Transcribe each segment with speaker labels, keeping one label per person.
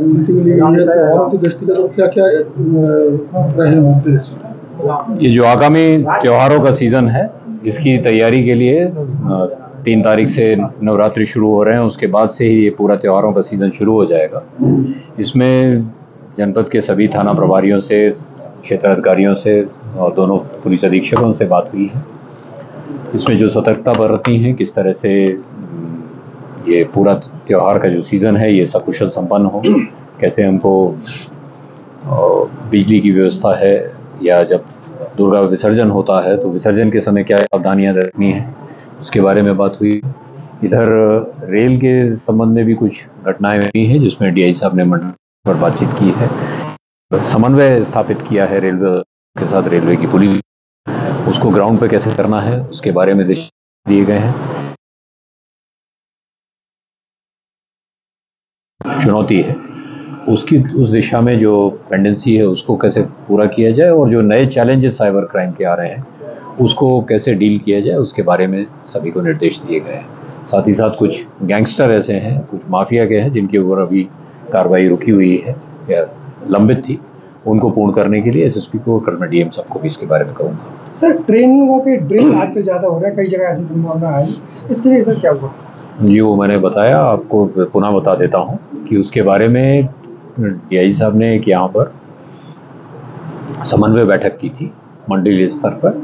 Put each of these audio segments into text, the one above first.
Speaker 1: त्योहारों की दृष्टिगत और क्या-क्या रहे उद्देश्य?
Speaker 2: ये जो आगामी त्योहारों का सीज़न है, इसकी तैयारी के लिए 3 तारीख से नवरात्रि शुरू हो रहे हैं। उसके बाद से ही ये पूरा त्योहारों का सीज़न शुरू हो जाएगा। इसमें जनपद के सभी थाना प्रभारियों से, क्षेत्र अधिकारियों से और दोनों पुलिस अधीक्षकों से बात हुई है। इसमें जो सतर्कता बरतनी है, किस तरह से ये पूरा त्योहार का जो सीज़न है ये सकुशल संपन्न हो, कैसे हमको बिजली की व्यवस्था है, या जब दुर्गा विसर्जन होता है तो विसर्जन के समय क्या सावधानियां रखनी है, उसके बारे में बात हुई। इधर रेल के संबंध में भी कुछ घटनाएं हुई हैं जिसमें डीआई साहब ने मंडल पर बातचीत की है, समन्वय स्थापित किया है रेलवे के साथ, रेलवे की पुलिस उसको ग्राउंड पे कैसे करना है उसके बारे में दिशा दिए गए हैं। चुनौती है उसकी, उस दिशा में जो पेंडेंसी है उसको कैसे पूरा किया जाए, और जो नए चैलेंजेस साइबर क्राइम के आ रहे हैं उसको कैसे डील किया जाए उसके बारे में सभी को निर्देश दिए गए हैं। साथ ही साथ कुछ गैंगस्टर ऐसे हैं, कुछ माफिया के हैं जिनके ऊपर अभी कार्रवाई रुकी हुई है या लंबित थी, उनको पूर्ण करने के लिए एसएसपी को, कल मैं डीएम साहब को भी इसके बारे में कहूँगा।
Speaker 1: सर, ट्रेनिंगों के ड्रिल आजकल ज़्यादा हो रहा है, कई जगह ऐसी संभावना है, इसके लिए सर क्या हुआ?
Speaker 2: जी, वो मैंने बताया, आपको पुनः बता देता हूँ कि उसके बारे में डीआई साहब ने एक यहाँ पर समन्वय बैठक की थी मंडलीय स्तर पर,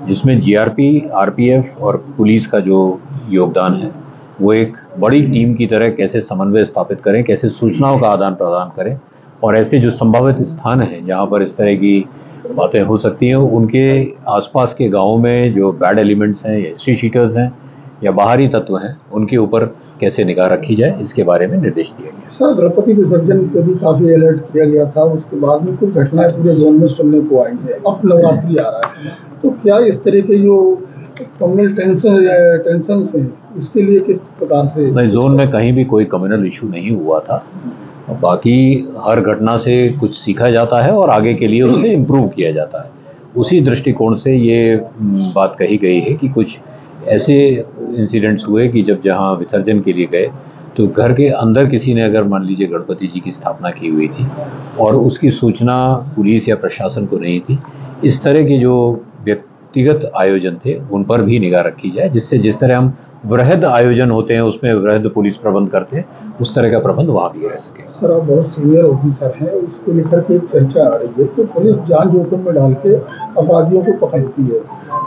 Speaker 2: जिसमें जीआरपी, आरपीएफ और पुलिस का जो योगदान है वो एक बड़ी टीम की तरह कैसे समन्वय स्थापित करें, कैसे सूचनाओं का आदान प्रदान करें, और ऐसे जो संभावित स्थान हैं जहाँ पर इस तरह की बातें हो सकती हैं, उनके आसपास के गाँवों में जो बैड एलिमेंट्स हैं या हिस्ट्री शीटर्स हैं या बाहरी तत्व हैं, उनके ऊपर कैसे निगाह रखी जाए, इसके बारे में निर्देश दिया गया।
Speaker 1: सर, गणपति विसर्जन पे भी काफ़ी अलर्ट किया गया था, उसके बाद में कुछ घटनाएं पूरे जोन में सुनने को आई है। अब नवरात्रि आ रहा है, तो क्या इस तरह के जो कम्युनल टेंशन हैं, इसके लिए किस प्रकार से?
Speaker 2: नहीं, जोन में कहीं भी कोई कम्युनल इशू नहीं हुआ था। बाकी हर घटना से कुछ सीखा जाता है और आगे के लिए उसे इम्प्रूव किया जाता है। उसी दृष्टिकोण से ये बात कही गई है कि कुछ ऐसे इंसिडेंट्स हुए कि जब जहाँ विसर्जन के लिए गए तो घर के अंदर किसी ने, अगर मान लीजिए गणपति जी की स्थापना की हुई थी और उसकी सूचना पुलिस या प्रशासन को नहीं थी, इस तरह के जो व्यक्तिगत आयोजन थे उन पर भी निगाह रखी जाए, जिससे जिस तरह हम वृहद आयोजन होते हैं उसमें वृहद पुलिस प्रबंध करते हैं, उस तरह का प्रबंध वहाँ भी रह सके।
Speaker 1: सर, आप बहुत सीनियर ऑफिसर हैं, उसको लेकर के एक चर्चा आ रही है कि पुलिस जान जोखिम में डाल के अपराधियों को पकड़ती है,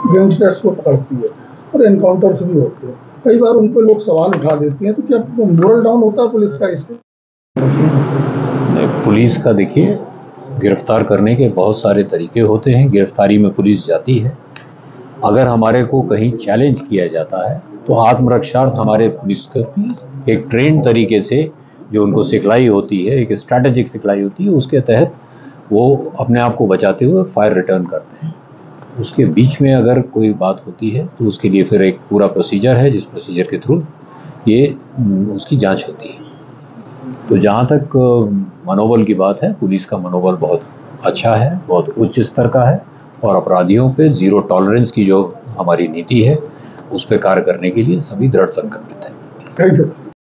Speaker 1: गैंगस्टर्स को पकड़ती है और एनकाउंटर्स भी होते हैं। कई बार उन पर लोग सवाल उठा देते हैं, तो क्या मोरल डाउन होता है पुलिस का इसमें?
Speaker 2: पुलिस का देखिए, गिरफ्तार करने के बहुत सारे तरीके होते हैं, गिरफ्तारी में पुलिस जाती है। अगर हमारे को कहीं चैलेंज किया जाता है तो आत्मरक्षार्थ हमारे पुलिस को एक ट्रेन तरीके से जो उनको सिखलाई होती है, एक स्ट्रैटेजिक सिखलाई होती है, उसके तहत वो अपने आप को बचाते हुए फायर रिटर्न करते हैं। उसके बीच में अगर कोई बात होती है तो उसके लिए फिर एक पूरा प्रोसीजर है, जिस प्रोसीजर के थ्रू ये उसकी जांच होती है। तो जहाँ तक मनोबल की बात है, पुलिस का मनोबल बहुत अच्छा है, बहुत उच्च स्तर का है, और अपराधियों पे जीरो टॉलरेंस की जो हमारी नीति है उस पर कार्य करने के लिए सभी दृढ़ संकल्पित हैं।
Speaker 1: Thank you.